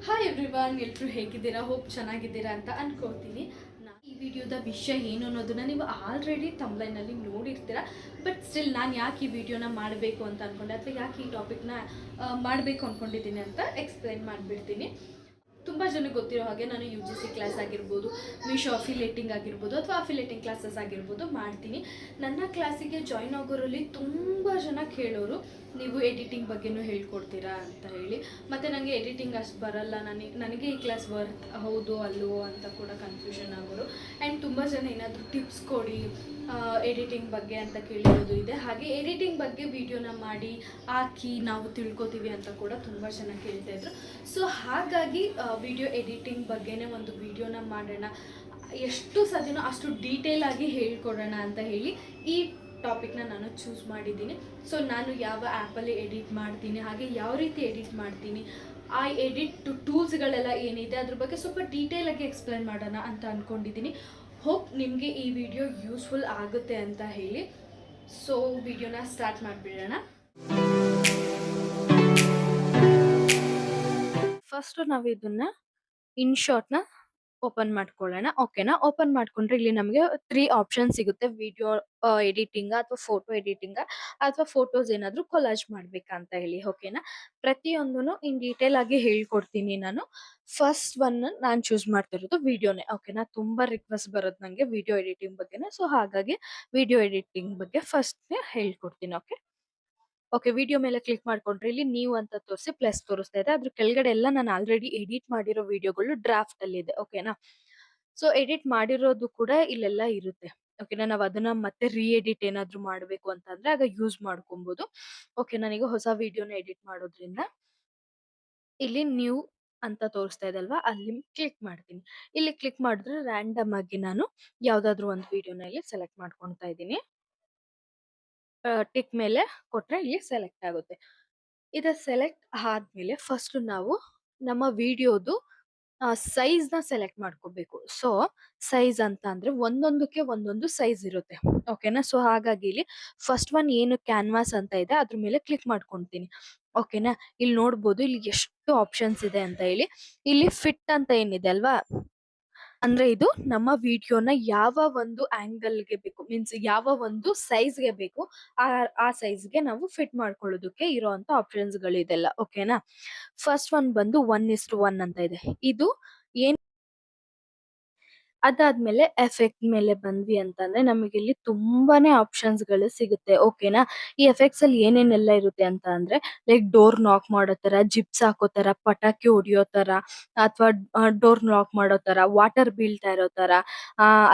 Hi everyone, ಎಲ್ಲರೂ ಹೇಗಿದ್ದೀರಾ? Hope ಚೆನ್ನಾಗಿದ್ದೀರಾ ಅಂತ ಅನ್ಕೋತೀನಿ. ಈ ವಿಡಿಯೋದ ವಿಷಯ ಏನು ಅನ್ನೋದನ್ನ ನೀವು ಆಲ್ರೆಡಿ ತಮ್ಲೈನಲ್ಲಿ ನೋಡಿರ್ತೀರ. ಬಟ್ ಸ್ಟಿಲ್ ನಾನು ಯಾಕೆ ಈ ವಿಡಿಯೋನ ಮಾಡಬೇಕು ಅಂತ ಅಂದ್ಕೊಂಡೆ, ಅಥವಾ ಯಾಕೆ ಈ ಟಾಪಿಕ್ನ ಮಾಡಬೇಕು ಅಂದ್ಕೊಂಡಿದ್ದೀನಿ ಅಂತ ಎಕ್ಸ್ಪ್ಲೈನ್ ಮಾಡಿಬಿಡ್ತೀನಿ. ತುಂಬ ಜನಕ್ಕೆ ಗೊತ್ತಿರೋ ಹಾಗೆ ನಾನು UGC ಕ್ಲಾಸ್ ಆಗಿರ್ಬೋದು, ಮೀಶೋ ಅಫಿಲೇಟಿಂಗ್ ಆಗಿರ್ಬೋದು, ಅಥವಾ ಅಫಿಲೇಟಿಂಗ್ ಕ್ಲಾಸಸ್ ಆಗಿರ್ಬೋದು ಮಾಡ್ತೀನಿ. ನನ್ನ ಕ್ಲಾಸಿಗೆ ಜಾಯ್ನ್ ಆಗೋರಲ್ಲಿ ತುಂಬ ಜನ ಕೇಳೋರು, ನೀವು ಎಡಿಟಿಂಗ್ ಬಗ್ಗೆನೂ ಹೇಳ್ಕೊಡ್ತೀರಾ ಅಂತ ಹೇಳಿ. ಮತ್ತು ನನಗೆ ಎಡಿಟಿಂಗ್ ಅಷ್ಟು ಬರಲ್ಲ, ನನಗೆ ಈ ಕ್ಲಾಸ್ ಹೌದು ಅಲ್ವೋ ಅಂತ ಕೂಡ ಕನ್ಫ್ಯೂಷನ್ ಆಗೋರು. ಆ್ಯಂಡ್ ತುಂಬ ಜನ ಏನಾದರೂ ಟಿಪ್ಸ್ ಕೊಡಿ ಎಡಿಟಿಂಗ್ ಬಗ್ಗೆ ಅಂತ ಕೇಳಿರೋದು ಇದೆ. ಹಾಗೆ ಎಡಿಟಿಂಗ್ ಬಗ್ಗೆ ವಿಡಿಯೋನ ಮಾಡಿ ಹಾಕಿ ನಾವು ತಿಳ್ಕೊತೀವಿ ಅಂತ ಕೂಡ ತುಂಬ ಜನ ಕೇಳ್ತಾಯಿದ್ರು. ಸೊ ಹಾಗಾಗಿ ವಿಡಿಯೋ ಎಡಿಟಿಂಗ್ ಬಗ್ಗೆನೇ ಒಂದು ವಿಡಿಯೋನ ಮಾಡೋಣ, ಎಷ್ಟು ಸಾಧ್ಯನೋ ಅಷ್ಟು ಡೀಟೇಲಾಗಿ ಹೇಳ್ಕೊಡೋಣ ಅಂತ ಹೇಳಿ ಈ ಟಾಪಿಕ್ನ ನಾನು ಚೂಸ್ ಮಾಡಿದ್ದೀನಿ. ಸೊ ನಾನು ಯಾವ ಆ್ಯಪಲ್ಲಿ ಎಡಿಟ್ ಮಾಡ್ತೀನಿ, ಹಾಗೆ ಯಾವ ರೀತಿ ಎಡಿಟ್ ಮಾಡ್ತೀನಿ, ಆ ಎಡಿಟ್ ಟೂಲ್ಸ್ಗಳೆಲ್ಲ ಏನಿದೆ ಅದ್ರ ಬಗ್ಗೆ ಸ್ವಲ್ಪ ಡೀಟೇಲಾಗಿ ಎಕ್ಸ್ಪ್ಲೇನ್ ಮಾಡೋಣ ಅಂತ ಅಂದ್ಕೊಂಡಿದ್ದೀನಿ. ಹೋಪ್ ನಿಮಗೆ ಈ ವಿಡಿಯೋ ಯೂಸ್ಫುಲ್ ಆಗುತ್ತೆ ಅಂತ ಹೇಳಿ. ಸೊ ವಿಡಿಯೋನ ಸ್ಟಾರ್ಟ್ ಮಾಡಿಬಿಡೋಣ. ಫಸ್ಟು ನಾವು ಇದನ್ನು ಇನ್ಶಾರ್ಟ್ನ ಓಪನ್ ಮಾಡ್ಕೊಳ್ಳೋಣ. ಓಕೆನಾ? ಓಪನ್ ಮಾಡ್ಕೊಂಡ್ರೆ ಇಲ್ಲಿ ನಮಗೆ 3 ಆಪ್ಷನ್ ಸಿಗುತ್ತೆ. ವಿಡಿಯೋ ಎಡಿಟಿಂಗ್ ಅಥವಾ ಫೋಟೋ ಎಡಿಟಿಂಗ್ ಅಥವಾ ಫೋಟೋಸ್ ಏನಾದರೂ ಕೊಲಾಜ್ ಮಾಡಬೇಕಾ ಅಂತ ಹೇಳಿ. ಓಕೆನಾ? ಪ್ರತಿಯೊಂದೂ ಇನ್ ಡೀಟೇಲ್ ಆಗಿ ಹೇಳ್ಕೊಡ್ತೀನಿ ನಾನು. ಫಸ್ಟ್ ಒನ್ ನಾನು ಚೂಸ್ ಮಾಡ್ತಿರೋದು ವಿಡಿಯೋನೇ. ಓಕೆನಾ? ತುಂಬ ರಿಕ್ವೆಸ್ಟ್ ಬರೋದು ನನಗೆ ವಿಡಿಯೋ ಎಡಿಟಿಂಗ್ ಬಗ್ಗೆನೇ. ಸೊ ಹಾಗಾಗಿ ವಿಡಿಯೋ ಎಡಿಟಿಂಗ್ ಬಗ್ಗೆ ಫಸ್ಟ್ನೇ ಹೇಳ್ಕೊಡ್ತೀನಿ. ಓಕೆ, ವಿಡಿಯೋ ಮೇಲೆ ಕ್ಲಿಕ್ ಮಾಡ್ಕೊಂಡ್ರೆ ಇಲ್ಲಿ ನೀವು ಅಂತ ತೋರಿಸಿ ಪ್ಲಸ್ ತೋರಿಸ್ತಾ ಇದೆ. ಅದ್ರ ಕೆಳಗಡೆ ಎಲ್ಲ ನಾನು ಆಲ್ರೆಡಿ ಎಡಿಟ್ ಮಾಡಿರೋ ವಿಡಿಯೋಗಳು ಡ್ರಾಫ್ಟ್ ಅಲ್ಲಿ ಇದೆ. ಓಕೆನಾ? ಸೊ ಎಡಿಟ್ ಮಾಡಿರೋದು ಕೂಡ ಇಲ್ಲೆಲ್ಲ ಇರುತ್ತೆ. ಓಕೆನಾ? ನಾವು ಅದನ್ನ ಮತ್ತೆ ಎಡಿಟ್ ಏನಾದ್ರು ಮಾಡಬೇಕು ಅಂತಂದ್ರೆ ಆಗ ಯೂಸ್ ಮಾಡ್ಕೊಬಹುದು. ಓಕೆ, ನಾನೀಗ ಹೊಸ ವಿಡಿಯೋನ ಎಡಿಟ್ ಮಾಡೋದ್ರಿಂದ ಇಲ್ಲಿ ನ್ಯೂ ಅಂತ ತೋರಿಸ್ತಾ ಇದೆ ಅಲ್ವಾ, ಅಲ್ಲಿ ಕ್ಲಿಕ್ ಮಾಡ್ತೀನಿ. ಇಲ್ಲಿ ಕ್ಲಿಕ್ ಮಾಡಿದ್ರೆ ರ್ಯಾಂಡಮ್ ಆಗಿ ನಾನು ಯಾವ್ದಾದ್ರು ಒಂದು ವಿಡಿಯೋನ ಇಲ್ಲಿ ಸೆಲೆಕ್ಟ್ ಮಾಡ್ಕೊಳ್ತಾ ಇದ್ದೀನಿ. ಟಿಕ್ ಮೇಲೆ ಕೊಟ್ರೆ ಇಲ್ಲಿ ಸೆಲೆಕ್ಟ್ ಆಗುತ್ತೆ. ಇದು ಸೆಲೆಕ್ಟ್ ಆದ್ಮೇಲೆ ಫಸ್ಟ್ ನಾವು ನಮ್ಮ ವಿಡಿಯೋದು ಸೈಜ್ ನ ಸೆಲೆಕ್ಟ್ ಮಾಡ್ಕೋಬೇಕು. ಸೊ ಸೈಜ್ ಅಂತ ಅಂದ್ರೆ ಒಂದೊಂದಕ್ಕೆ ಒಂದೊಂದು ಸೈಜ್ ಇರುತ್ತೆ. ಓಕೆನಾ? ಸೊ ಹಾಗಾಗಿ ಇಲ್ಲಿ ಫಸ್ಟ್ ಒನ್ ಏನು ಕ್ಯಾನ್ವಾಸ್ ಅಂತ ಇದೆ ಅದ್ರ ಮೇಲೆ ಕ್ಲಿಕ್ ಮಾಡ್ಕೊಂತೀನಿ. ಓಕೆನಾ? ಇಲ್ಲಿ ನೋಡ್ಬೋದು ಇಲ್ಲಿ ಎಷ್ಟು ಆಪ್ಷನ್ಸ್ ಇದೆ ಅಂತ ಹೇಳಿ. ಇಲ್ಲಿ ಫಿಟ್ ಅಂತ ಏನಿದೆ ಅಲ್ವಾ, ಅಂದ್ರೆ ಇದು ನಮ್ಮ ವಿಡಿಯೋನ ಯಾವ ಒಂದು ಆಂಗಲ್ಗೆ ಬೇಕು, ಮೀನ್ಸ್ ಯಾವ ಒಂದು ಸೈಜ್ಗೆ ಬೇಕು ಆ ಸೈಜ್ಗೆ ನಾವು ಫಿಟ್ ಮಾಡ್ಕೊಳ್ಳೋದಕ್ಕೆ ಇರೋಂತ ಆಪ್ಷನ್ಸ್ ಗಳಿದೆಲ್ಲ. ಓಕೆನಾ? ಫಸ್ಟ್ ಒನ್ ಬಂದು 1:1 ಅಂತ ಇದೆ. ಇದು ಏನ್ ಅದಾದ್ಮೇಲೆ ಎಫೆಕ್ಟ್ ಮೇಲೆ ಬಂದ್ವಿ ಅಂತಂದ್ರೆ ನಮಗೆ ಇಲ್ಲಿ ತುಂಬಾನೇ ಆಪ್ಷನ್ಸ್ ಗಳು ಸಿಗುತ್ತೆ. ಓಕೆನಾ? ಈ ಎಫೆಕ್ಟ್ಸ್ ಅಲ್ಲಿ ಏನೇನೆಲ್ಲ ಇರುತ್ತೆ ಅಂತ ಅಂದ್ರೆ ಲೈಕ್ ಡೋರ್ ನಾಕ್ ಮಾಡೋ ತರ, ಜಿಪ್ಸ್ ಹಾಕೋ ತರ, ಪಟಾಕಿ ಹೊಡಿಯೋ ತರ, ಅಥವಾ ಡೋರ್ ನಾಕ್ ಮಾಡೋ ತರ, ವಾಟರ್ ಬೀಳ್ತಾ ಇರೋ ತರ,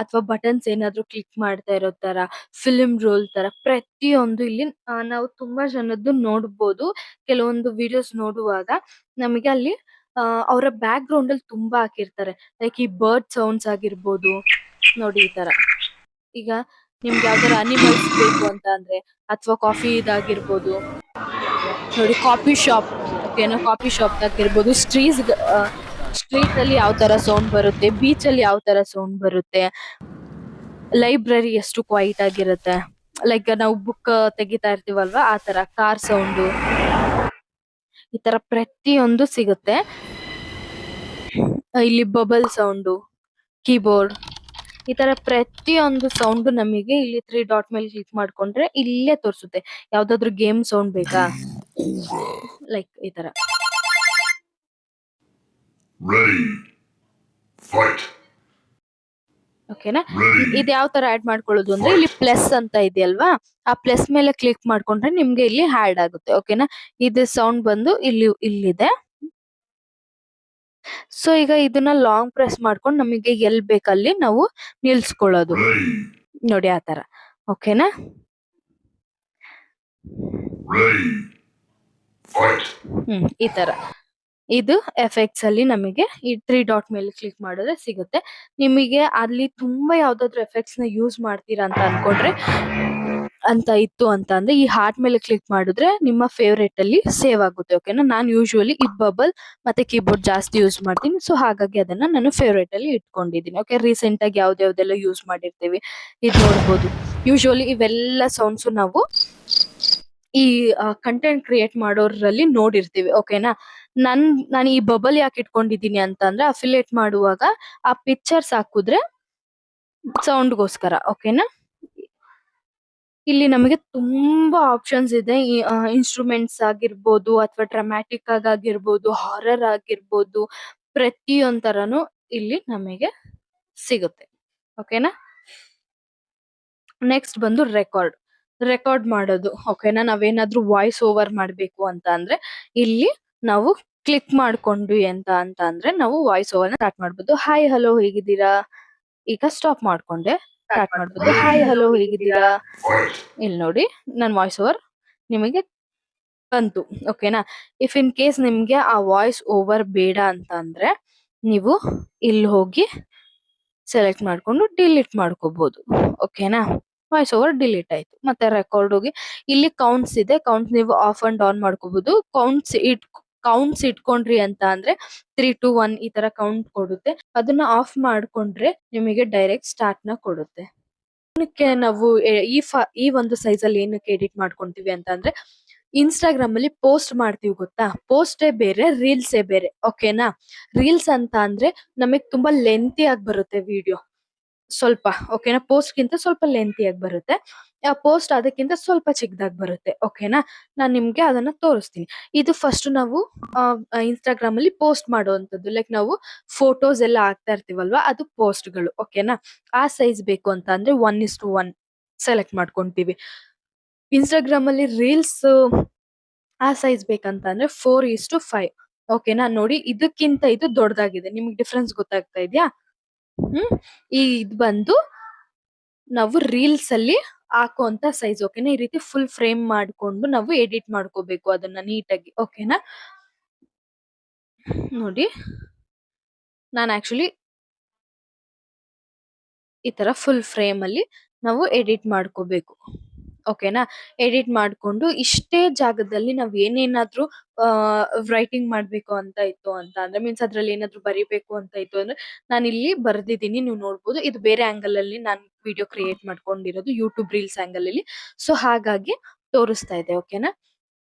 ಅಥವಾ ಬಟನ್ಸ್ ಏನಾದ್ರು ಕ್ಲಿಕ್ ಮಾಡ್ತಾ ಇರೋ ತರ, ಫಿಲ್ಮ್ ರೋಲ್ ತರ, ಪ್ರತಿಯೊಂದು ಇಲ್ಲಿ ನಾವು ತುಂಬಾ ಜನದ್ದು ನೋಡ್ಬೋದು. ಕೆಲವೊಂದು ವಿಡಿಯೋಸ್ ನೋಡುವಾಗ ನಮಗೆ ಅಲ್ಲಿ ಅವರ ಬ್ಯಾಕ್ ಗ್ರೌಂಡ್ ಅಲ್ಲಿ ತುಂಬಾ ಹಾಕಿರ್ತಾರೆ. ಲೈಕ್ ಈ ಬರ್ಡ್ ಸೌಂಡ್ಸ್ ಆಗಿರ್ಬೋದು. ನೋಡಿ ಈ ತರ. ಈಗ ನಿಮ್ಗೆ ಯಾವ್ದಾರ ಅನಿಮಲ್ಸ್ ಬೇಕು ಅಂತ ಅಂದ್ರೆ, ಅಥವಾ ಕಾಫಿ ಇದಾಗಿರ್ಬೋದು. ನೋಡಿ ಕಾಫಿ ಶಾಪ್. ಓಕೆನಾ? ಕಾಫಿ ಶಾಪ್ ಆಗಿರ್ಬೋದು. ಸ್ಟ್ರೀಟ್ ಅಲ್ಲಿ ಯಾವ ತರ ಸೌಂಡ್ ಬರುತ್ತೆ, ಬೀಚ್ ಅಲ್ಲಿ ಯಾವ ತರ ಸೌಂಡ್ ಬರುತ್ತೆ, ಲೈಬ್ರರಿ ಎಷ್ಟು ಕ್ವೈಟ್ ಆಗಿರುತ್ತೆ, ಲೈಕ್ ನಾವು ಬುಕ್ ತೆಗಿತಾ ಇರ್ತೀವಲ್ವಾ ಆ ತರ, ಕಾರ್ ಸೌಂಡು, ಈ ತರ ಪ್ರತಿಯೊಂದು ಸಿಗುತ್ತೆ. ಇಲ್ಲಿ ಬಬಲ್ ಸೌಂಡು, ಕೀಬೋರ್ಡ್, ಈ ತರ ಪ್ರತಿಯೊಂದು ಸೌಂಡ್ ನಮಗೆ ಇಲ್ಲಿ 3 ಡಾಟ್ ಮೇಲೆ ಕ್ಲಿಕ್ ಮಾಡ್ಕೊಂಡ್ರೆ ಇಲ್ಲೇ ತೋರಿಸುತ್ತೆ. ಯಾವ್ದಾದ್ರು ಗೇಮ್ ಸೌಂಡ್ ಬೇಕಾ, ಲೈಕ್ ಈ ತರ. ಓಕೆನಾ? ಇದು ಯಾವ ತರ ಆಡ್ ಮಾಡ್ಕೊಳ್ಳೋದು ಅಂದ್ರೆ ಇಲ್ಲಿ ಪ್ಲಸ್ ಅಂತ ಇದೆಯಲ್ವಾ, ಆ ಪ್ಲಸ್ ಮೇಲೆ ಕ್ಲಿಕ್ ಮಾಡ್ಕೊಂಡ್ರೆ ನಿಮ್ಗೆ ಇಲ್ಲಿ ಆಡ್ ಆಗುತ್ತೆ. ಓಕೆನಾ? ಇದು ಸೌಂಡ್ ಬಂದು ಇಲ್ಲಿದೆ. ಸೊ ಈಗ ಇದನ್ನ ಲಾಂಗ್ ಪ್ರೆಸ್ ಮಾಡ್ಕೊಂಡು ನಮಗೆ ಎಲ್ ಬೇಕಲ್ಲಿ ನಾವು ನಿಲ್ಸ್ಕೊಳ್ಳೋದು. ನೋಡಿ ಆ ತರ. ಓಕೆನಾ? ಈ ತರ ಇದು ಎಫೆಕ್ಟ್ಸ್ ಅಲ್ಲಿ ನಮಗೆ ಈ 3 ಡಾಟ್ ಮೇಲೆ ಕ್ಲಿಕ್ ಮಾಡಿದ್ರೆ ಸಿಗುತ್ತೆ. ನಿಮಗೆ ಅಲ್ಲಿ ತುಂಬಾ ಯಾವ್ದಾದ್ರು ಎಫೆಕ್ಟ್ಸ್ ನ ಯೂಸ್ ಮಾಡ್ತೀರಾ ಅಂತ ಅನ್ಕೊಂಡ್ರೆ ಅಂತ ಇತ್ತು ಅಂತ ಅಂದ್ರೆ ಈ ಹಾರ್ಟ್ ಮೇಲೆ ಕ್ಲಿಕ್ ಮಾಡಿದ್ರೆ ನಿಮ್ಮ ಫೇವರೇಟ್ ಅಲ್ಲಿ ಸೇವ್ ಆಗುತ್ತೆ. ಓಕೆನಾ? ನಾನು ಯೂಶುವಲಿ ಈ ಬಬಲ್ ಮತ್ತೆ ಕೀಬೋರ್ಡ್ ಜಾಸ್ತಿ ಯೂಸ್ ಮಾಡ್ತೀನಿ. ಸೊ ಹಾಗಾಗಿ ಅದನ್ನ ನಾನು ಫೇವರೇಟ್ ಅಲ್ಲಿ ಇಟ್ಕೊಂಡಿದ್ದೀನಿ. ಓಕೆ, ರೀಸೆಂಟ್ ಆಗಿ ಯಾವ್ದೆಲ್ಲ ಯೂಸ್ ಮಾಡಿರ್ತೀವಿ ಇದು ನೋಡ್ಬೋದು. ಯೂಶುವಲಿ ಇವೆಲ್ಲ ಸೌಂಡ್ಸ್ ನಾವು ಈ ಕಂಟೆಂಟ್ ಕ್ರಿಯೇಟ್ ಮಾಡೋರಲ್ಲಿ ನೋಡಿರ್ತೀವಿ. ಓಕೆನಾ? ನನ್ ನಾನು ಈ ಬಬಲ್ ಯಾಕೆ ಇಟ್ಕೊಂಡಿದ್ದೀನಿ ಅಂತ ಅಂದ್ರೆ ಅಫಿಲಿಯೇಟ್ ಮಾಡುವಾಗ ಆ ಪಿಕ್ಚರ್ಸ್ ಹಾಕಿದ್ರೆ ಸೌಂಡ್ಗೋಸ್ಕರ. ಓಕೆನಾ. ಇಲ್ಲಿ ನಮಗೆ ತುಂಬಾ ಆಪ್ಷನ್ಸ್ ಇದೆ. ಇನ್ಸ್ಟ್ರೂಮೆಂಟ್ಸ್ ಆಗಿರ್ಬೋದು ಅಥವಾ ಡ್ರಾಮ್ಯಾಟಿಕ್ ಆಗಿರ್ಬೋದು, ಹಾರರ್ ಆಗಿರ್ಬೋದು, ಪ್ರತಿಯೊಂದ್ ಇಲ್ಲಿ ನಮಗೆ ಸಿಗುತ್ತೆ. ಓಕೆನಾ. ನೆಕ್ಸ್ಟ್ ಬಂದು ರೆಕಾರ್ಡ್ ಮಾಡೋದು. ಓಕೆನಾ. ನಾವೇನಾದ್ರೂ ವಾಯ್ಸ್ ಓವರ್ ಮಾಡ್ಬೇಕು ಅಂತ ಅಂದ್ರೆ ಇಲ್ಲಿ ನಾವು ಕ್ಲಿಕ್ ಮಾಡ್ಕೊಂಡ್ವಿ ಅಂತ ಅಂದ್ರೆ ನಾವು ವಾಯ್ಸ್ ಓವರ್ ಸ್ಟಾರ್ಟ್ ಮಾಡ್ಬೋದು. ಹಾಯ್ ಹಲೋ ಹೇಗಿದ್ದೀರಾ, ಈಗ ಸ್ಟಾಪ್ ಮಾಡ್ಕೊಂಡೆ ಸ್ಟಾರ್ಟ್ ಮಾಡ್ಬೋದು. ಹಾಯ್ ಹಲೋ ಹೇಗಿದ್ದೀರಾ, ಇಲ್ಲಿ ನೋಡಿ ನನ್ನ ವಾಯ್ಸ್ ಓವರ್ ನಿಮಗೆ ಬಂತು. ಓಕೆನಾ. ಇಫ್ ಇನ್ ಕೇಸ್ ನಿಮ್ಗೆ ಆ ವಾಯ್ಸ್ ಓವರ್ ಬೇಡ ಅಂತ ಅಂದ್ರೆ ನೀವು ಇಲ್ಲಿ ಹೋಗಿ ಸೆಲೆಕ್ಟ್ ಮಾಡ್ಕೊಂಡು ಡಿಲೀಟ್ ಮಾಡ್ಕೋಬಹುದು. ಓಕೆನಾ. ವಾಯ್ಸ್ ಓವರ್ ಡಿಲೀಟ್ ಆಯ್ತು. ಮತ್ತೆ ರೆಕಾರ್ಡ್ ಹೋಗಿ ಇಲ್ಲಿ ಕೌಂಟ್ಸ್ ಇದೆ, ಕೌಂಟ್ಸ್ ನೀವು ಆಫ್ ಅಂಡ್ ಆನ್ ಮಾಡ್ಕೋಬಹುದು. ಕೌಂಟ್ಸ್ ಇಟ್ಕೊಂಡ್ರಿ ಅಂತ ಅಂದ್ರೆ 3 to 1 ಈ ತರ ಕೌಂಟ್ ಕೊಡುತ್ತೆ. ಅದನ್ನ ಆಫ್ ಮಾಡ್ಕೊಂಡ್ರೆ ನಿಮಗೆ ಡೈರೆಕ್ಟ್ ಸ್ಟಾರ್ಟ್ ನ ಕೊಡುತ್ತೆ. ನಾವು ಈ ಒಂದು ಸೈಜ್ ಅಲ್ಲಿ ಏನಕ್ಕೆ ಎಡಿಟ್ ಮಾಡ್ಕೊಂತೀವಿ ಅಂತ ಅಂದ್ರೆ ಇನ್ಸ್ಟಾಗ್ರಾಮ್ ಅಲ್ಲಿ ಪೋಸ್ಟ್ ಮಾಡ್ತೀವಿ ಗೊತ್ತಾ, ಪೋಸ್ಟೇ ಬೇರೆ ರೀಲ್ಸೇ ಬೇರೆ. ಓಕೆನಾ. ರೀಲ್ಸ್ ಅಂತ ಅಂದ್ರೆ ನಮಗ್ ತುಂಬಾ ಲೆಂತಿ ಆಗಿ ಬರುತ್ತೆ ವಿಡಿಯೋ ಸ್ವಲ್ಪ. ಓಕೆನಾ. ಪೋಸ್ಟ್ ಗಿಂತ ಸ್ವಲ್ಪ ಲೆಂತಿ ಆಗಿ ಬರುತ್ತೆ. ಪೋಸ್ಟ್ ಅದಕ್ಕಿಂತ ಸ್ವಲ್ಪ ಚಿಕ್ಕದಾಗಿ ಬರುತ್ತೆ. ಓಕೆನಾ. ನಾನ್ ನಿಮ್ಗೆ ಅದನ್ನ ತೋರಿಸ್ತೀನಿ. ಇದು ಫಸ್ಟ್ ನಾವು ಇನ್ಸ್ಟಾಗ್ರಾಮ್ ಅಲ್ಲಿ ಪೋಸ್ಟ್ ಮಾಡುವಂತದ್ದು. ಲೈಕ್ ನಾವು ಫೋಟೋಸ್ ಎಲ್ಲ ಹಾಕ್ತಾ ಇರ್ತೀವಲ್ವಾ, ಅದು ಪೋಸ್ಟ್ಗಳು. ಓಕೆನಾ. ಆ ಸೈಜ್ ಬೇಕು ಅಂತ ಅಂದ್ರೆ 1:1 ಸೆಲೆಕ್ಟ್ ಮಾಡ್ಕೊಂತೀವಿ. ಇನ್ಸ್ಟಾಗ್ರಾಮ್ ಅಲ್ಲಿ ರೀಲ್ಸ್ ಆ ಸೈಜ್ ಬೇಕಂತ ಅಂದ್ರೆ 4:5. ಓಕೆನಾ. ನೋಡಿ ಇದಕ್ಕಿಂತ ಇದು ದೊಡ್ಡದಾಗಿದೆ. ನಿಮ್ಗೆ ಡಿಫ್ರೆನ್ಸ್ ಗೊತ್ತಾಗ್ತಾ ಇದೆಯಾ. ಇದು ಬಂದು ನಾವು ರೀಲ್ಸ್ ಅಲ್ಲಿ ಹಾಕುವಂತ ಸೈಜ್. ಓಕೆನಾ. ಈ ರೀತಿ ಫುಲ್ ಫ್ರೇಮ್ ಮಾಡ್ಕೊಂಡು ನಾವು ಎಡಿಟ್ ಮಾಡ್ಕೋಬೇಕು ಅದನ್ನ ನೀಟಾಗಿ. ಓಕೆನಾ. ನೋಡಿ ನಾನು ಆಕ್ಚುಲಿ ಈ ತರ ಫುಲ್ ಫ್ರೇಮ್ ಅಲ್ಲಿ ನಾವು ಎಡಿಟ್ ಮಾಡ್ಕೋಬೇಕು. ಓಕೆನಾ. ಎಡಿಟ್ ಮಾಡ್ಕೊಂಡು ಇಷ್ಟೇ ಜಾಗದಲ್ಲಿ ನಾವ್ ಏನೇನಾದ್ರೂ ರೈಟಿಂಗ್ ಮಾಡ್ಬೇಕು ಅಂತ ಇತ್ತು ಅಂತ ಅಂದ್ರೆ, ಮೀನ್ಸ್ ಅದ್ರಲ್ಲಿ ಏನಾದ್ರು ಬರಿಬೇಕು ಅಂತ ಇತ್ತು ಅಂದ್ರೆ ನಾನು ಇಲ್ಲಿ ಬರ್ದಿದ್ದೀನಿ, ನೀವು ನೋಡ್ಬೋದು. ಇದು ಬೇರೆ ಆಂಗಲ್ ಅಲ್ಲಿ ನಾನು ವಿಡಿಯೋ ಕ್ರಿಯೇಟ್ ಮಾಡ್ಕೊಂಡಿರೋದು, ಯೂಟ್ಯೂಬ್ ರೀಲ್ಸ್ ಆಂಗಲ್ ಅಲ್ಲಿ. ಸೊ ಹಾಗಾಗಿ ತೋರಿಸ್ತಾ ಇದೆ. ಓಕೆನಾ.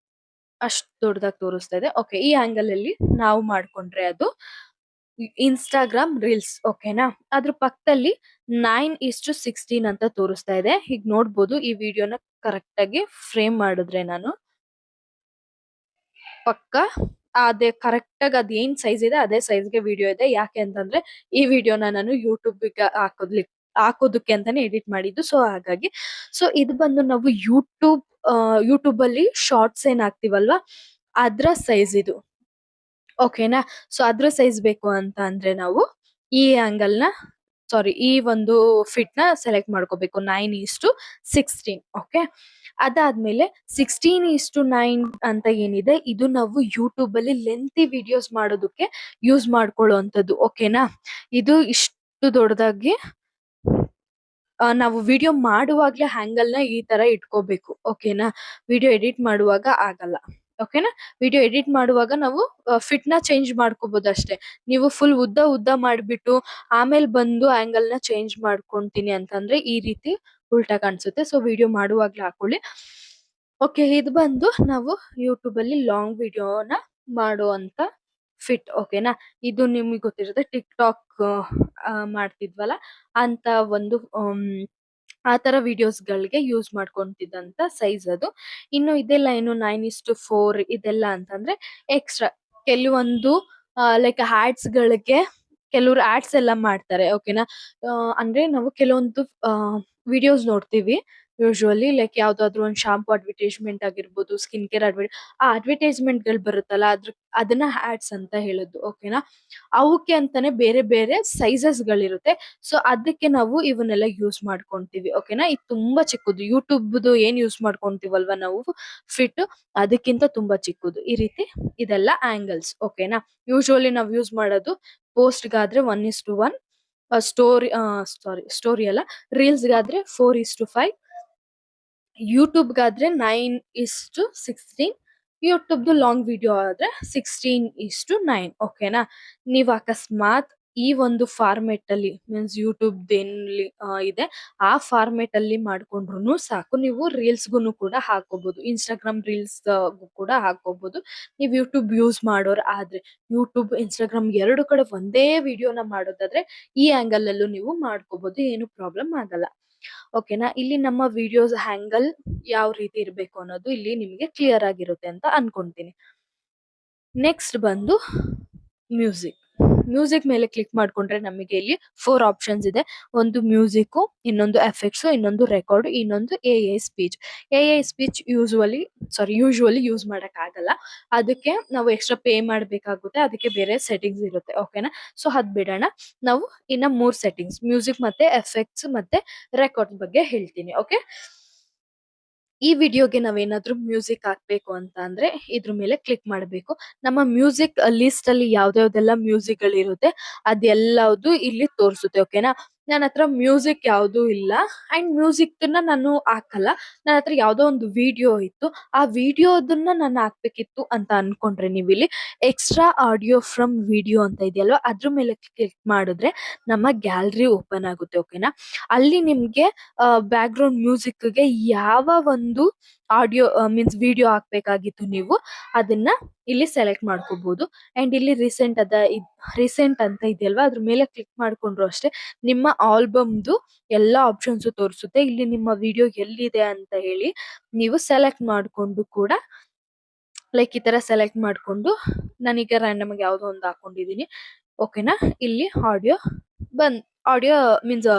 ಅಷ್ಟು ದೊಡ್ಡದಾಗಿ ತೋರಿಸ್ತಾ ಇದೆ. ಓಕೆ. ಈ ಆಂಗಲ್ ಅಲ್ಲಿ ನಾವು ಮಾಡ್ಕೊಂಡ್ರೆ ಅದು ಇನ್ಸ್ಟಾಗ್ರಾಮ್ ರೀಲ್ಸ್. ಓಕೆನಾ. ಅದ್ರ ಪಕ್ಕದಲ್ಲಿ 9:16 ಅಂತ ತೋರಿಸ್ತಾ ಇದೆ. ಹೀಗ್ ನೋಡ್ಬೋದು. ಈ ವಿಡಿಯೋನ ಕರೆಕ್ಟ್ ಆಗಿ ಫ್ರೇಮ್ ಮಾಡಿದ್ರೆ ನಾನು ಪಕ್ಕ ಅದೇ ಕರೆಕ್ಟ್ ಆಗಿ ಅದ್ ಏನ್ ಸೈಜ್ ಇದೆ ಅದೇ ಸೈಜ್ಗೆ ವಿಡಿಯೋ ಇದೆ. ಯಾಕೆ ಅಂತಂದ್ರೆ ಈ ವಿಡಿಯೋನ ನಾನು ಯೂಟ್ಯೂಬ್ ಹಾಕೋದಕ್ಕೆ ಅಂತಾನೆ ಎಡಿಟ್ ಮಾಡಿದ್ದು. ಸೊ ಹಾಗಾಗಿ ಇದು ಬಂದು ನಾವು ಯೂಟ್ಯೂಬ್ ಅಲ್ಲಿ ಶಾರ್ಟ್ಸ್ ಏನ್ ಹಾಕ್ತಿವಲ್ವಾ ಅದ್ರ ಸೈಜ್ ಇದು. ಓಕೆನಾ. ಅದ್ರ ಸೈಜ್ ಬೇಕು ಅಂತ ಅಂದ್ರೆ ನಾವು ಈ ಆಂಗಲ್ ನ ಈ ಒಂದು ಫಿಟ್ ನ ಸೆಲೆಕ್ಟ್ ಮಾಡ್ಕೋಬೇಕು. 9:16. ಓಕೆ. ಅದಾದ್ಮೇಲೆ 16:9 ಅಂತ ಏನಿದೆ ಇದು ನಾವು ಯೂಟ್ಯೂಬ್ ಅಲ್ಲಿ ಲೆಂತಿ ವಿಡಿಯೋಸ್ ಮಾಡೋದಕ್ಕೆ ಯೂಸ್ ಮಾಡ್ಕೊಳ್ಳುವಂತದ್ದು. ಓಕೆನಾ. ಇದು ಇಷ್ಟು ದೊಡ್ಡದಾಗಿ ನಾವು ವಿಡಿಯೋ ಮಾಡುವಾಗ್ಲೇ ಹ್ಯಾಂಗಲ್ ನ ಈ ತರ ಇಟ್ಕೋಬೇಕು. ಓಕೆನಾ. ವಿಡಿಯೋ ಎಡಿಟ್ ಮಾಡುವಾಗ ಆಗಲ್ಲ. ಓಕೆನಾ. ವಿಡಿಯೋ ಎಡಿಟ್ ಮಾಡುವಾಗ ನಾವು ಫಿಟ್ ನ ಚೇಂಜ್ ಮಾಡ್ಕೋಬಹುದು ಅಷ್ಟೇ. ನೀವು ಫುಲ್ ಉದ್ದ ಮಾಡ್ಬಿಟ್ಟು ಆಮೇಲೆ ಬಂದು ಆಂಗಲ್ ನ ಚೇಂಜ್ ಮಾಡ್ಕೊಂತೀನಿ ಅಂತಂದ್ರೆ ಈ ರೀತಿ ಉಲ್ಟಾ ಕಾಣಿಸುತ್ತೆ. ಸೊ ವಿಡಿಯೋ ಮಾಡುವಾಗ್ಲೇ ಹಾಕೊಳ್ಳಿ. ಓಕೆ. ಇದು ಬಂದು ನಾವು ಯೂಟ್ಯೂಬ್ ಅಲ್ಲಿ ಲಾಂಗ್ ವಿಡಿಯೋನ ಮಾಡುವಂತ ಫಿಟ್. ಓಕೆನಾ. ಇದು ನಿಮಗೆ ಗೊತ್ತಿರುತ್ತೆ, ಟಿಕ್ ಟಾಕ್ ಮಾಡ್ತಿದ್ವಲ್ಲ ಅಂತ ಒಂದು ಆ ತರ ವಿಡಿಯೋಸ್ ಗಳಿಗೆ ಯೂಸ್ ಮಾಡ್ಕೊಂತಿದ್ದಂತ ಸೈಜ್ ಅದು. ಇನ್ನು ಇದೆಲ್ಲ ಏನು 9:4 ಇದೆಲ್ಲ ಅಂತಂದ್ರೆ ಎಕ್ಸ್ಟ್ರಾ ಕೆಲವೊಂದು ಲೈಕ್ ಆಡ್ಸ್ ಗಳಿಗೆ ಕೆಲವರು ಆಡ್ಸ್ ಎಲ್ಲ ಮಾಡ್ತಾರೆ. ಓಕೆನಾ. ಅಂದ್ರೆ ನಾವು ಕೆಲವೊಂದು ವಿಡಿಯೋಸ್ ನೋಡ್ತೀವಿ ಯೂಶುವಲಿ, ಲೈಕ್ ಯಾವ್ದಾದ್ರು ಒಂದು ಶಾಂಪೂ ಅಡ್ವರ್ಟೈಸ್ಮೆಂಟ್ ಆಗಿರ್ಬೋದು, ಸ್ಕಿನ್ ಕೇರ್ ಆ ಅಡ್ವರ್ಟೈಸ್ಮೆಂಟ್ ಗಳು ಬರುತ್ತಲ್ಲ ಅದನ್ನ ಆಡ್ಸ್ ಅಂತ ಹೇಳುದು. ಓಕೆನಾ. ಅವಕ್ಕೆ ಅಂತಾನೆ ಬೇರೆ ಬೇರೆ ಸೈಜಸ್ ಗಳಿರುತ್ತೆ. ಸೊ ಅದಕ್ಕೆ ನಾವು ಇವನ್ನೆಲ್ಲ ಯೂಸ್ ಮಾಡ್ಕೊಂತೀವಿ. ಓಕೆನಾ. ಇದು ತುಂಬಾ ಚಿಕ್ಕದು. ಯೂಟ್ಯೂಬ್ದು ಏನ್ ಯೂಸ್ ಮಾಡ್ಕೊಂತೀವಲ್ವಾ ನಾವು ಫಿಟ್, ಅದಕ್ಕಿಂತ ತುಂಬಾ ಚಿಕ್ಕದು. ಈ ರೀತಿ ಇದೆಲ್ಲ ಆಂಗಲ್ಸ್. ಓಕೆನಾ. ಯೂಶುವಲಿ ನಾವು ಯೂಸ್ ಮಾಡೋದು ಪೋಸ್ಟ್ ಗಾದ್ರೆ 1:1, ಸ್ಟೋರಿ ಅಲ್ಲ ರೀಲ್ಸ್ ಗಾದ್ರೆ 4:5, ಯೂಟ್ಯೂಬ್ ಗಾದ್ರೆ 9:16, ಯೂಟ್ಯೂಬ್ದು ಲಾಂಗ್ ವಿಡಿಯೋ ಆದ್ರೆ 16:9. ಓಕೆನಾ. ನೀವ್ ಅಕಸ್ಮಾತ್ ಈ ಒಂದು ಫಾರ್ಮೆಟ್ ಅಲ್ಲಿ ಮೀನ್ಸ್ ಯೂಟ್ಯೂಬ್ ಏನಲ್ಲಿ ಇದೆ ಆ ಫಾರ್ಮೆಟ್ ಅಲ್ಲಿ ಮಾಡ್ಕೊಂಡ್ರು ಸಾಕು. ನೀವು ರೀಲ್ಸ್ಗೂ ಕೂಡ ಹಾಕೋಬಹುದು, ಇನ್ಸ್ಟಾಗ್ರಾಮ್ ರೀಲ್ಸ್ ಕೂಡ ಹಾಕೋಬಹುದು. ನೀವು ಯೂಟ್ಯೂಬ್ ಯೂಸ್ ಮಾಡೋರ್ ಆದ್ರೆ, ಯೂಟ್ಯೂಬ್ ಇನ್ಸ್ಟಾಗ್ರಾಮ್ ಎರಡು ಕಡೆ ಒಂದೇ ವಿಡಿಯೋನ ಮಾಡೋದಾದ್ರೆ ಈ ಆಂಗಲ್ ಅಲ್ಲೂ ನೀವು ಮಾಡ್ಕೋಬಹುದು, ಏನು ಪ್ರಾಬ್ಲಮ್ ಆಗಲ್ಲ. ಓಕೆನಾ. ಇಲ್ಲಿ ನಮ್ಮ ವಿಡಿಯೋಸ್ ಹ್ಯಾಂಗಲ್ ಯಾವ ರೀತಿ ಇರಬೇಕು ಅನ್ನೋದು ಇಲ್ಲಿ ನಿಮಗೆ ಕ್ಲಿಯರ್ ಆಗಿರುತ್ತೆ ಅಂತ ಅನ್ಕೊಂತೀನಿ. ನೆಕ್ಸ್ಟ್ ಬಂದು ಮ್ಯೂಸಿಕ್. ಮ್ಯೂಸಿಕ್ ಮೇಲೆ ಕ್ಲಿಕ್ ಮಾಡ್ಕೊಂಡ್ರೆ ನಮಗೆ ಇಲ್ಲಿ 4 ಆಪ್ಷನ್ಸ್ ಇದೆ. ಒಂದು ಮ್ಯೂಸಿಕ್, ಇನ್ನೊಂದು ಎಫೆಕ್ಟ್ಸ್, ಇನ್ನೊಂದು ರೆಕಾರ್ಡ್, ಇನ್ನೊಂದು A speech. Speech usually use ಮಾಡಕ್ ಆಗಲ್ಲ, ಅದಕ್ಕೆ ನಾವು ಎಕ್ಸ್ಟ್ರಾ ಪೇ ಮಾಡ್ಬೇಕಾಗುತ್ತೆ, ಅದಕ್ಕೆ ಬೇರೆ ಸೆಟ್ಟಿಂಗ್ಸ್ ಇರುತ್ತೆ. ಓಕೆನಾ. ಸೊ ಅದ್ ಬಿಡೋಣ. ನಾವು ಇನ್ನ 3 ಸೆಟ್ಟಿಂಗ್ಸ್, ಮ್ಯೂಸಿಕ್ ಮತ್ತೆ ಎಫೆಕ್ಟ್ಸ್ ಮತ್ತೆ ರೆಕಾರ್ಡ್ ಬಗ್ಗೆ ಹೇಳ್ತೀನಿ. ಓಕೆ. ಈ ವಿಡಿಯೋಗೆ ನಾವೇನಾದ್ರೂ ಮ್ಯೂಸಿಕ್ ಹಾಕ್ಬೇಕು ಅಂತ ಅಂದ್ರೆ ಇದ್ರ ಮೇಲೆ ಕ್ಲಿಕ್ ಮಾಡಬೇಕು. ನಮ್ಮ ಮ್ಯೂಸಿಕ್ ಲಿಸ್ಟ್ ಅಲ್ಲಿ ಯಾವ್ದಾವ್ದೆಲ್ಲ ಮ್ಯೂಸಿಕ್ ಗಳಿರುತ್ತೆ ಅದೆಲ್ಲದು ಇಲ್ಲಿ ತೋರಿಸುತ್ತೆ. ಓಕೆನಾ. ನನ್ನ ಹತ್ರ ಮ್ಯೂಸಿಕ್ ಯಾವ್ದು ಇಲ್ಲ ಅಂಡ್ ಮ್ಯೂಸಿಕ್ ನಾನು ಹಾಕಲ್ಲ. ನನ್ನ ಹತ್ರ ಯಾವ್ದೋ ಒಂದು ವಿಡಿಯೋ ಇತ್ತು, ಆ ವಿಡಿಯೋದನ್ನ ನಾನು ಹಾಕ್ಬೇಕಿತ್ತು ಅಂತ ಅನ್ಕೊಂಡ್ರೆ ನೀವು ಇಲ್ಲಿ ಎಕ್ಸ್ಟ್ರಾ ಆಡಿಯೋ ಫ್ರಮ್ ವಿಡಿಯೋ ಅಂತ ಇದೆಯಲ್ವಾ, ಅದ್ರ ಮೇಲೆ ಕ್ಲಿಕ್ ಮಾಡಿದ್ರೆ ನಮ್ಮ ಗ್ಯಾಲರಿ ಓಪನ್ ಆಗುತ್ತೆ. ಓಕೆನಾ. ಅಲ್ಲಿ ನಿಮ್ಗೆ ಬ್ಯಾಕ್ ಗ್ರೌಂಡ್ ಮ್ಯೂಸಿಕ್ ಗೆ ಯಾವ ಒಂದು ಆಡಿಯೋ ಮೀನ್ಸ್ ವಿಡಿಯೋ ಹಾಕ್ಬೇಕಾಗಿತ್ತು ನೀವು ಅದನ್ನ ಇಲ್ಲಿ ಸೆಲೆಕ್ಟ್ ಮಾಡ್ಕೋಬಹುದು. ಅಂಡ್ ಇಲ್ಲಿ ರೀಸೆಂಟ್ ಅಂತ ಇದೆಯಲ್ವಾ, ಅದ್ರ ಮೇಲೆ ಕ್ಲಿಕ್ ಮಾಡ್ಕೊಂಡ್ರು ಅಷ್ಟೇ ನಿಮ್ಮ ಆಲ್ಬಮ್ದು ಎಲ್ಲಾ ಆಪ್ಷನ್ಸ್ ತೋರಿಸುತ್ತೆ. ಇಲ್ಲಿ ನಿಮ್ಮ ವಿಡಿಯೋ ಎಲ್ಲಿದೆ ಅಂತ ಹೇಳಿ ನೀವು ಸೆಲೆಕ್ಟ್ ಮಾಡ್ಕೊಂಡು ಕೂಡ ಲೈಕ್ ಈ ತರ ಸೆಲೆಕ್ಟ್ ಮಾಡ್ಕೊಂಡು, ನಾನೀಗ ರ್ಯಾಂಡಮ್ ಆಗಿ ಯಾವ್ದೋ ಒಂದು ಹಾಕೊಂಡಿದೀನಿ. ಓಕೆನಾ. ಇಲ್ಲಿ ಆಡಿಯೋ ಮೀನ್ಸ್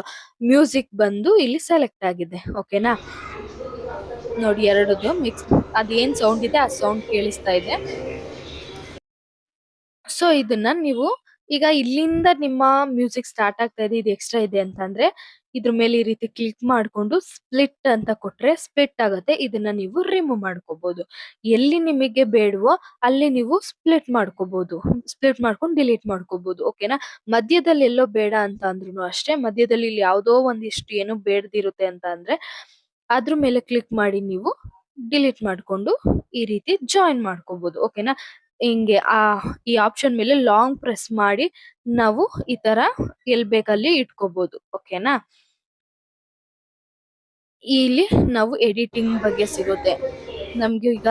ಮ್ಯೂಸಿಕ್ ಬಂದು ಇಲ್ಲಿ ಸೆಲೆಕ್ಟ್ ಆಗಿದೆ. ಓಕೆನಾ. ನೋಡಿ ಎರಡದು ಮಿಕ್ಸ್, ಅದೇನ್ ಸೌಂಡ್ ಇದೆ ಆ ಸೌಂಡ್ ಕೇಳಿಸ್ತಾ ಇದೆ. ಸೊ ಇದನ್ನ ನೀವು ಈಗ ಇಲ್ಲಿಂದ ನಿಮ್ಮ ಮ್ಯೂಸಿಕ್ ಸ್ಟಾರ್ಟ್ ಆಗ್ತಾ ಇದೆ, ಇದು ಎಕ್ಸ್ಟ್ರಾ ಇದೆ ಅಂತಂದ್ರೆ ಇದ್ರ ಮೇಲೆ ಈ ರೀತಿ ಕ್ಲಿಕ್ ಮಾಡ್ಕೊಂಡು ಸ್ಪ್ಲಿಟ್ ಅಂತ ಕೊಟ್ರೆ ಸ್ಪ್ಲಿಟ್ ಆಗತ್ತೆ. ಇದನ್ನ ನೀವು ರಿಮೂವ್ ಮಾಡ್ಕೋಬಹುದು. ಎಲ್ಲಿ ನಿಮಗೆ ಬೇಡವೋ ಅಲ್ಲಿ ನೀವು ಸ್ಪ್ಲಿಟ್ ಮಾಡ್ಕೋಬಹುದು, ಸ್ಪ್ಲಿಟ್ ಮಾಡ್ಕೊಂಡು ಡಿಲೀಟ್ ಮಾಡ್ಕೋಬಹುದು. ಓಕೆನಾ. ಮಧ್ಯದಲ್ಲಿ ಎಲ್ಲೋ ಬೇಡ ಅಂತ ಅಂದ್ರೂ ಅಷ್ಟೇ, ಮಧ್ಯದಲ್ಲಿ ಇಲ್ಲಿ ಯಾವ್ದೋ ಒಂದಿಷ್ಟು ಏನು ಬೇಡದಿರುತ್ತೆ ಅಂತ ಅಂದ್ರೆ ಅದ್ರ ಮೇಲೆ ಕ್ಲಿಕ್ ಮಾಡಿ ನೀವು ಡಿಲೀಟ್ ಮಾಡ್ಕೊಂಡು ಈ ರೀತಿ ಜಾಯಿನ್ ಮಾಡ್ಕೋಬಹುದು. ಓಕೆನಾ. ಹಿಂಗೆ ಈ ಆಪ್ಷನ್ ಮೇಲೆ ಲಾಂಗ್ ಪ್ರೆಸ್ ಮಾಡಿ ನಾವು ಈ ತರ ಎಲ್ ಬೇಕಲ್ಲಿ ಇಟ್ಕೋಬಹುದು. ಓಕೆನಾ. ಇಲ್ಲಿ ನಾವು ಎಡಿಟಿಂಗ್ ಬಗ್ಗೆ ಸಿಗುತ್ತೆ. ನಮ್ಗೆ ಈಗ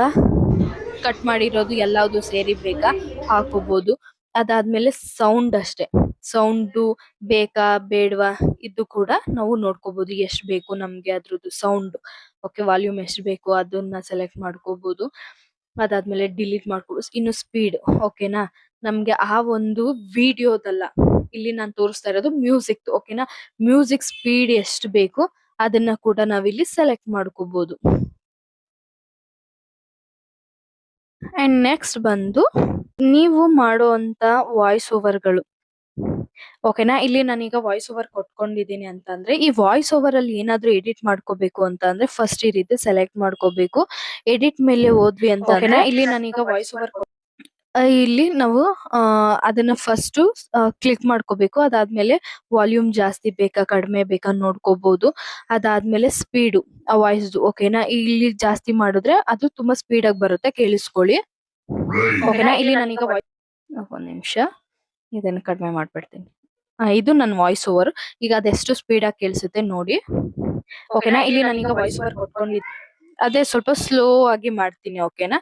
ಕಟ್ ಮಾಡಿರೋದು ಎಲ್ಲಾವುದು ಸೇರಿ ಬೇಕಾ ಹಾಕೋಬಹುದು. ಅದಾದ್ಮೇಲೆ ಸೌಂಡ್ ಅಷ್ಟೇ, ಸೌಂಡು ಬೇಕಾ ಬೇಡವಾ ಇದು ಕೂಡ ನಾವು ನೋಡ್ಕೋಬಹುದು, ಎಷ್ಟು ಬೇಕು ನಮ್ಗೆ ಅದ್ರದ್ದು ಸೌಂಡ್. ಓಕೆ. ವಾಲ್ಯೂಮ್ ಎಷ್ಟು ಬೇಕು ಅದನ್ನ ಸೆಲೆಕ್ಟ್ ಮಾಡ್ಕೋಬಹುದು. ಅದಾದ್ಮೇಲೆ ಡಿಲೀಟ್ ಮಾಡ್ಕೋಬಹುದು. ಇನ್ನು ಸ್ಪೀಡ್. ಓಕೆನಾ. ನಮ್ಗೆ ಆ ಒಂದು ವಿಡಿಯೋದಲ್ಲ, ಇಲ್ಲಿ ನಾನು ತೋರಿಸ್ತಾ ಇರೋದು ಮ್ಯೂಸಿಕ್. ಓಕೆನಾ. ಮ್ಯೂಸಿಕ್ ಸ್ಪೀಡ್ ಎಷ್ಟು ಬೇಕು ಅದನ್ನ ಕೂಡ ನಾವಿಲ್ಲಿ ಸೆಲೆಕ್ಟ್ ಮಾಡ್ಕೋಬಹುದು. ಅಂಡ್ ನೆಕ್ಸ್ಟ್ ಬಂದು ನೀವು ಮಾಡುವಂತ ವಾಯ್ಸ್ ಓವರ್ಗಳು. ಓಕೆನಾ. ಇಲ್ಲಿ ನಾನೀಗ ವಾಯ್ಸ್ ಓವರ್ ಕೊಟ್ಕೊಂಡಿದ್ದೀನಿ ಅಂತಂದ್ರೆ ಈ ವಾಯ್ಸ್ ಓವರ್ ಅಲ್ಲಿ ಏನಾದ್ರೂ ಎಡಿಟ್ ಮಾಡ್ಕೋಬೇಕು ಅಂತ ಅಂದ್ರೆ ಫಸ್ಟ್ ಈ ರೀತಿ ಸೆಲೆಕ್ಟ್ ಮಾಡ್ಕೋಬೇಕು. ಎಡಿಟ್ ಮೇಲೆ ಹೋದ್ವಿ ಅಂತ ಇಲ್ಲಿ ನಾನೀಗ ವಾಯ್ಸ್ ಓವರ್ ಇಲ್ಲಿ ನಾವು ಅದನ್ನ ಫಸ್ಟ್ ಕ್ಲಿಕ್ ಮಾಡ್ಕೋಬೇಕು. ಅದಾದ್ಮೇಲೆ ವಾಲ್ಯೂಮ್ ಜಾಸ್ತಿ ಬೇಕಾ ಕಡಿಮೆ ಬೇಕಾ ನೋಡ್ಕೋಬಹುದು. ಅದಾದ್ಮೇಲೆ ಸ್ಪೀಡು ಆ ವಾಯ್ಸ್. ಓಕೆನಾ. ಇಲ್ಲಿ ಜಾಸ್ತಿ ಮಾಡಿದ್ರೆ ಅದು ತುಂಬಾ ಸ್ಪೀಡ್ ಆಗಿ ಬರುತ್ತೆ, ಕೇಳಿಸ್ಕೊಳ್ಳಿ. ಓಕೆನಾ. ಇಲ್ಲಿ ನಾನೀಗ ಒಂದ್ ನಿಮಿಷ ಇದನ್ನ ಕಡಿಮೆ ಮಾಡ್ಬಿಡ್ತೀನಿ. ಇದು ನನ್ನ ವಾಯ್ಸ್ ಓವರ್. ಈಗ ಅದೆಷ್ಟು ಸ್ಪೀಡ್ ಆಗಿ ಕೇಳಿಸುತ್ತೆ ನೋಡಿ. ಓಕೆನಾ. ಇಲ್ಲಿ ನಾನೀಗ ವಾಯ್ಸ್ ಓವರ್ ಕೊಟ್ಕೊಂಡಿದ್ದೀನಿ, ಅದೇ ಸ್ವಲ್ಪ ಸ್ಲೋ ಆಗಿ ಮಾಡ್ತೀನಿ. ಓಕೆನಾ.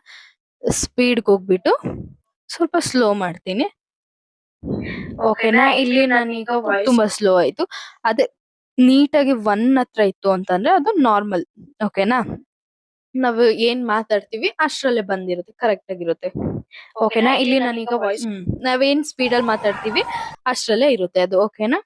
ಸ್ಪೀಡ್ ಹೋಗ್ಬಿಟ್ಟು ಸ್ವಲ್ಪ ಸ್ಲೋ ಮಾಡ್ತೀನಿ. ಓಕೆನಾ. ಇಲ್ಲಿ ನಾನೀಗ ತುಂಬಾ ಸ್ಲೋ ಆಯ್ತು. ಅದೇ ನೀಟಾಗಿ 1 ಹತ್ರ ಇತ್ತು ಅಂತಂದ್ರೆ ಅದು ನಾರ್ಮಲ್. ಓಕೆನಾ. ನಾವು ಏನ್ ಮಾತಾಡ್ತೀವಿ ಅಷ್ಟ್ರಲ್ಲೇ ಬಂದಿರುತ್ತೆ, ಕರೆಕ್ಟ್ ಆಗಿರುತ್ತೆ. ಓಕೆನಾ. ಇಲ್ಲಿ ನಾನೀಗ ವಾಯ್ಸ್ ನಾವೇನ್ ಸ್ಪೀಡ್ ಅಲ್ಲಿ ಮಾತಾಡ್ತೀವಿ ಅಷ್ಟ್ರಲ್ಲೇ ಇರುತ್ತೆ ಅದು. ಓಕೆನಾ.